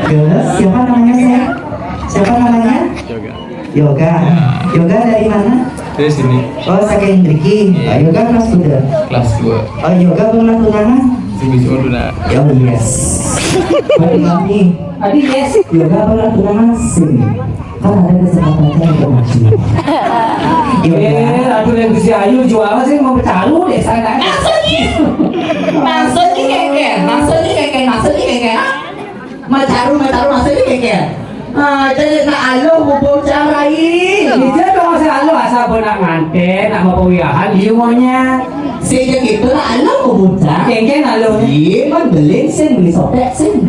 Terus siapa namanya saya? Siapa namanya? Yoga. Yoga. Yoga dari mana? Dari sini. Oh, saking Riki. Oh, yoga kelas sudah. Kelas 2. Oh, yoga pernah tunangan? Sini Oduna. Oh yes. Berarti kami. Adi yes. Yoga pernah tunangan sini. Kan ada kesempatannya untuk maju. Yoga. Aduh yang si Ayu jualan sih mau bertaruh deh saya. Maksudnya keke. Macaru maksudnya keke. Jadi nak alo bubur carai. Itu dong saya lu asal benak nganten, nak mau pawiahan himonya. Sejak itu nak alo bubur carai. Kengken alu. Iya, kan beli sotek sen.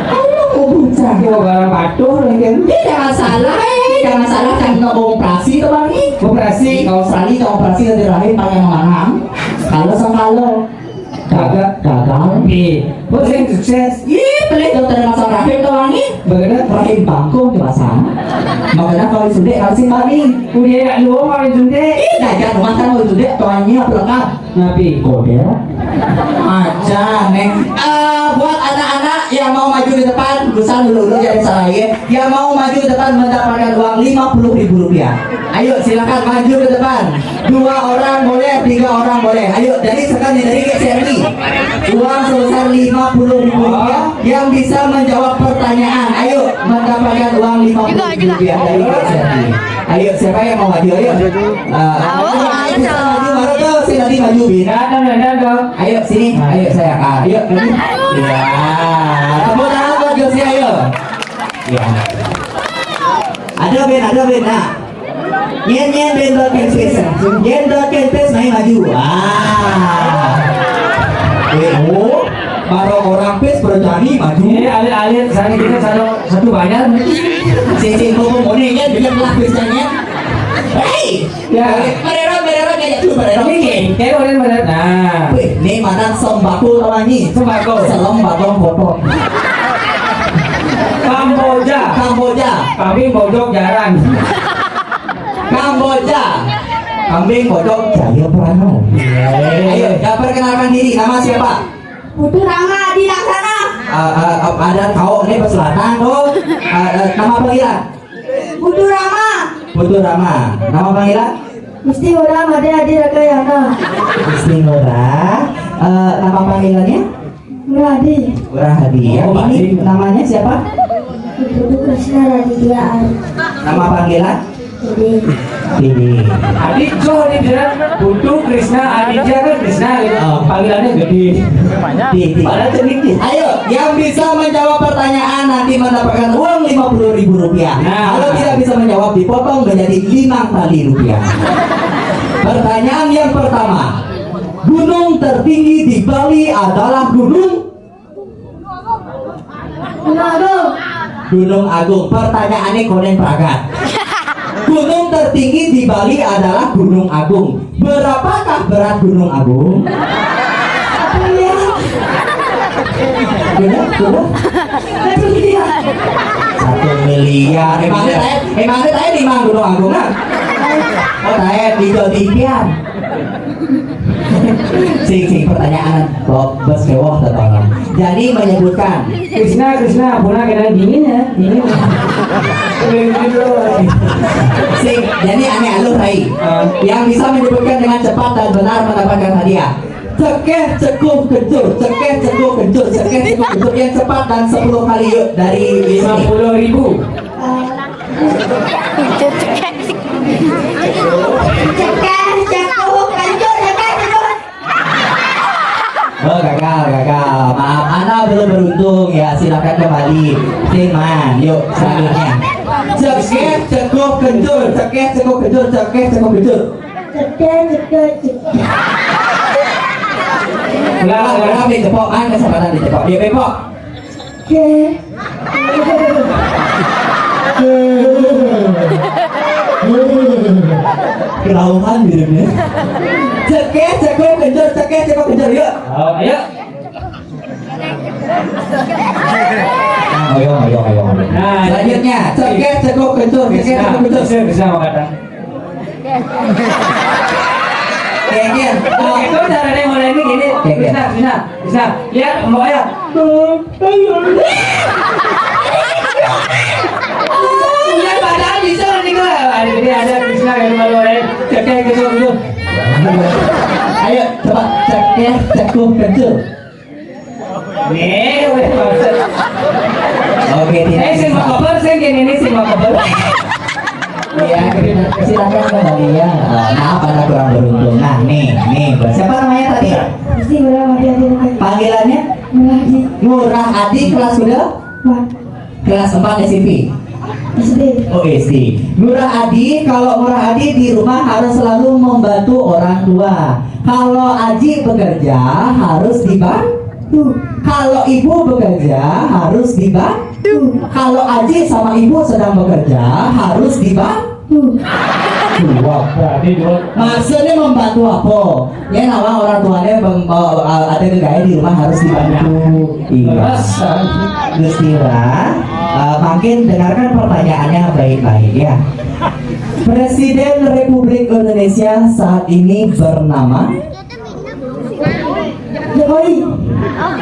Alo bubur carai. Yo barang patuh kengken. Jangan salah jangan operasi tuh bang. Operasi. Kalau sekali operasi nanti rahim pakai menganam. Kalau sama lo gagal. Bos yang sukses. Iya, beli dokter masalah rahim tuh bang. Bagaimana? Rahim bangkong di pasar. Makanya kalau suntik harus bang. Udah lu mau suntik. Ih, dagang rumah kan mau suntik tuanya pelengkap. Nabi. Kode aja neng. Buat anak-anak yang mau maju di depan, Gusan dulu jadi saya. Yang mau maju di depan mendapatkan uang 50.000 rupiah. Ayo silakan maju ke depan. 2 orang boleh, 3 orang boleh. Ayo dari sekali dari KCRI. Uang sebesar 50.000 rupiah yang bisa menjawab pertanyaan. Ayo mendapatkan uang 50.000 rupiah dari KCRI. Ayo siapa yang mau maju? Ayo. Maju tuh sini maju Bin. Ayo sini, ayo saya ayo maju. Ya, tepuk tangan buat Josie ayo. Ya. Ada Ben, nah. Nyen Ben dot campus, Nyen dot campus main maju. Wah. Oh, para orang pes berani maju. Ini alir-alir sana kita satu banyak. Sisi ngomong monenya dengan lapisnya. Hei, Ya. mereka kayak tuh mereka. Ini kayak orang benar. Nah. Wih, ini mana sembako lawan ini? Sembako. Sembako foto. Kamboja. Kambing bodok jarang. Kamboja. Kambing bodok Jaya Prano. Ayo, ya perkenalkan diri. Nama siapa? Putu Rama di Laksana. Ada kau ini peselatan tuh. Nama panggilan? Putu Rama. Putu Rama. Nama panggilan? Mesti orang ada di Rakayana. Istimora. Nama panggilannya? Muradi. Hadi. Yang ini namanya siapa? Putu Krishna Raditya. Nama panggilan? Jadi Didi. Adik Jo ini dia Putu Krishna Aditya kan Krishna gitu. Panggilannya gede. Didi. Padahal sedikit. Ayo, yang bisa menjawab pertanyaan nanti mendapatkan uang 50.000 rupiah. Nah. Kalau tidak bisa menjawab dipotong menjadi 5 kali rupiah. Pertanyaan yang pertama. Gunung tertinggi di Bali adalah Gunung Agung. Pertanyaannya konen pragat. Gunung tertinggi di Bali adalah Gunung Agung. Berapakah berat Gunung Agung? Berapa? 1 miliar. Emangnya saya di mana Gunung Agung kan? Oh saya di Jodipian. Sing pertanyaan bos kewah tolong. Jadi menyebutkan Krishna puna kena dingin ya. Dingin. jadi aneh aluh Rai. Yang bisa menyebutkan dengan cepat dan benar mendapatkan hadiah. Cekeh cekup kencur yang cepat dan 10 kali yuk dari ini. 50.000. Oh gagal. Maaf, Anda belum beruntung ya. Silakan kembali. Teman, yuk selanjutnya. Cekeh cekup kencur. Enggak ditepok kan kesempatan ditepok. Dia bepok. Kelauhan hidupnya. Cekeh cekup kencur yuk. Oh, ayo. Ayo. Nah, Selanjutnya, cekeh cekup kencur. Krishna mau kata. Kayaknya. Itu caranya mulai ini gini. Krishna. Lihat, mau ya. cukup kencur. Nih, weh maksud. Oke, tidak Sing bisa. makobar sing kene sing makobar. Ya, silakan kembali ya. Maaf ada kurang beruntung. Nah, nih, siapa namanya tadi? Gusti Ngurah Adi Adi Raka. Panggilannya Ngurah Adi. Ngurah Adi, kelas udah? Wan. Kelas 4 SMP. SD. Oh SD. Ngurah Adi, kalau Ngurah Adi di rumah harus selalu membantu orang tua. Kalau Aji bekerja harus dibantu. Kalau ibu bekerja harus dibantu. Kalau Aji sama ibu sedang bekerja harus dibantu. Wow. Berarti dua. Maksudnya membantu apa? Ya nama orang tuanya ada kegaya di rumah harus dibantu. Iya. Terus Gusti Ngurah, makin dengarkan pertanyaannya baik-baik ya. Presiden Republik Indonesia saat ini bernama Jokowi.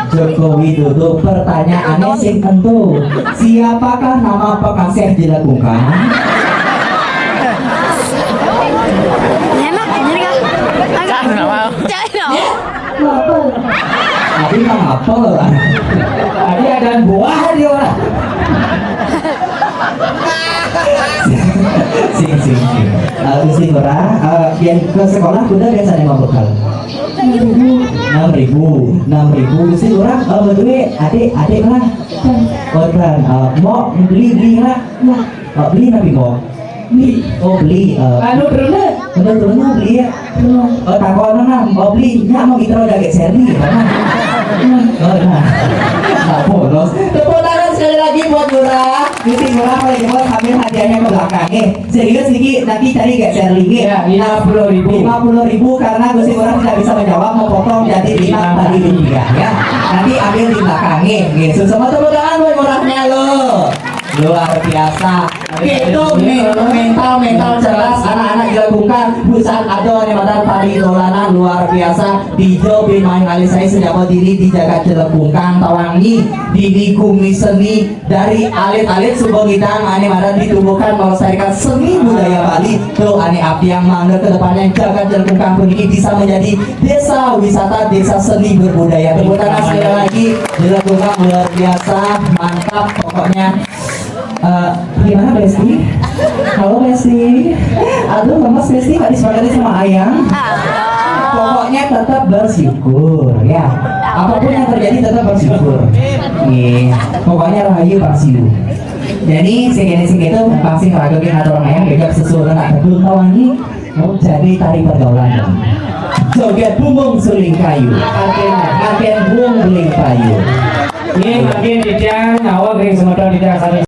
Joko Widodo. Pertanyaannya sing tentu, siapakah nama pekasih dilakukan? Lapel. Tapi mah apa lah? tadi ada buah di orang. Sing. Gusti Ngurah, yang ke sekolah udah biasanya mau bekal. 6.000. Gusti Ngurah, betul adik lah. Kan, mau beli lah. Beli tapi mau. Beli. Anu bener. Bener-bener beli ya. Takon nah, mau beli, mau kita udah gak seri. Nah, bolos. Tepuk tangan sekali lagi buat Ngurah. Gusti Ngurah paling cepat ambil hadiahnya ke belakangnya. Serius nih, nanti cari gak seri Ya, 50.000. 50.000 karena Gusti Ngurah tidak bisa menjawab, mau potong jadi 5 kali rupiah ya. Nanti ambil di belakangnya. Gitu. Semua tepuk tangan buat Ngurahnya lo. Luar biasa. Gitu nih, mental cerdas anak-anak dilakukan busan ado nematan pari dolanan luar biasa. Dijo bimain alisai senjata diri dijaga jelekungkang tawangi dini kumi seni dari alit-alit subang hidang ane madan ditumbuhkan melestarikan seni budaya Bali. Tuh ane abdi yang mangga ke depannya jaga jelekungkang pun ini bisa menjadi desa wisata, desa seni berbudaya. Tepuk tangan sekali lagi. Jelekungkang luar biasa, mantap pokoknya. Gimana Besti? Halo Besti. Aduh lemas Besti, gak disepakati sama Ayang. Pokoknya tetap bersyukur ya. Apapun yang terjadi tetap bersyukur. Nih, pokoknya rahayu Pasiu. Jadi segini itu pasti ngeragokin atau orang Ayang bebek sesuatu nak gedung tawangi mau jadi tari pergaulan. Joget bumbung suling kayu, agen bumbung beling kayu. Ini makin dijang awak ring semedon dijang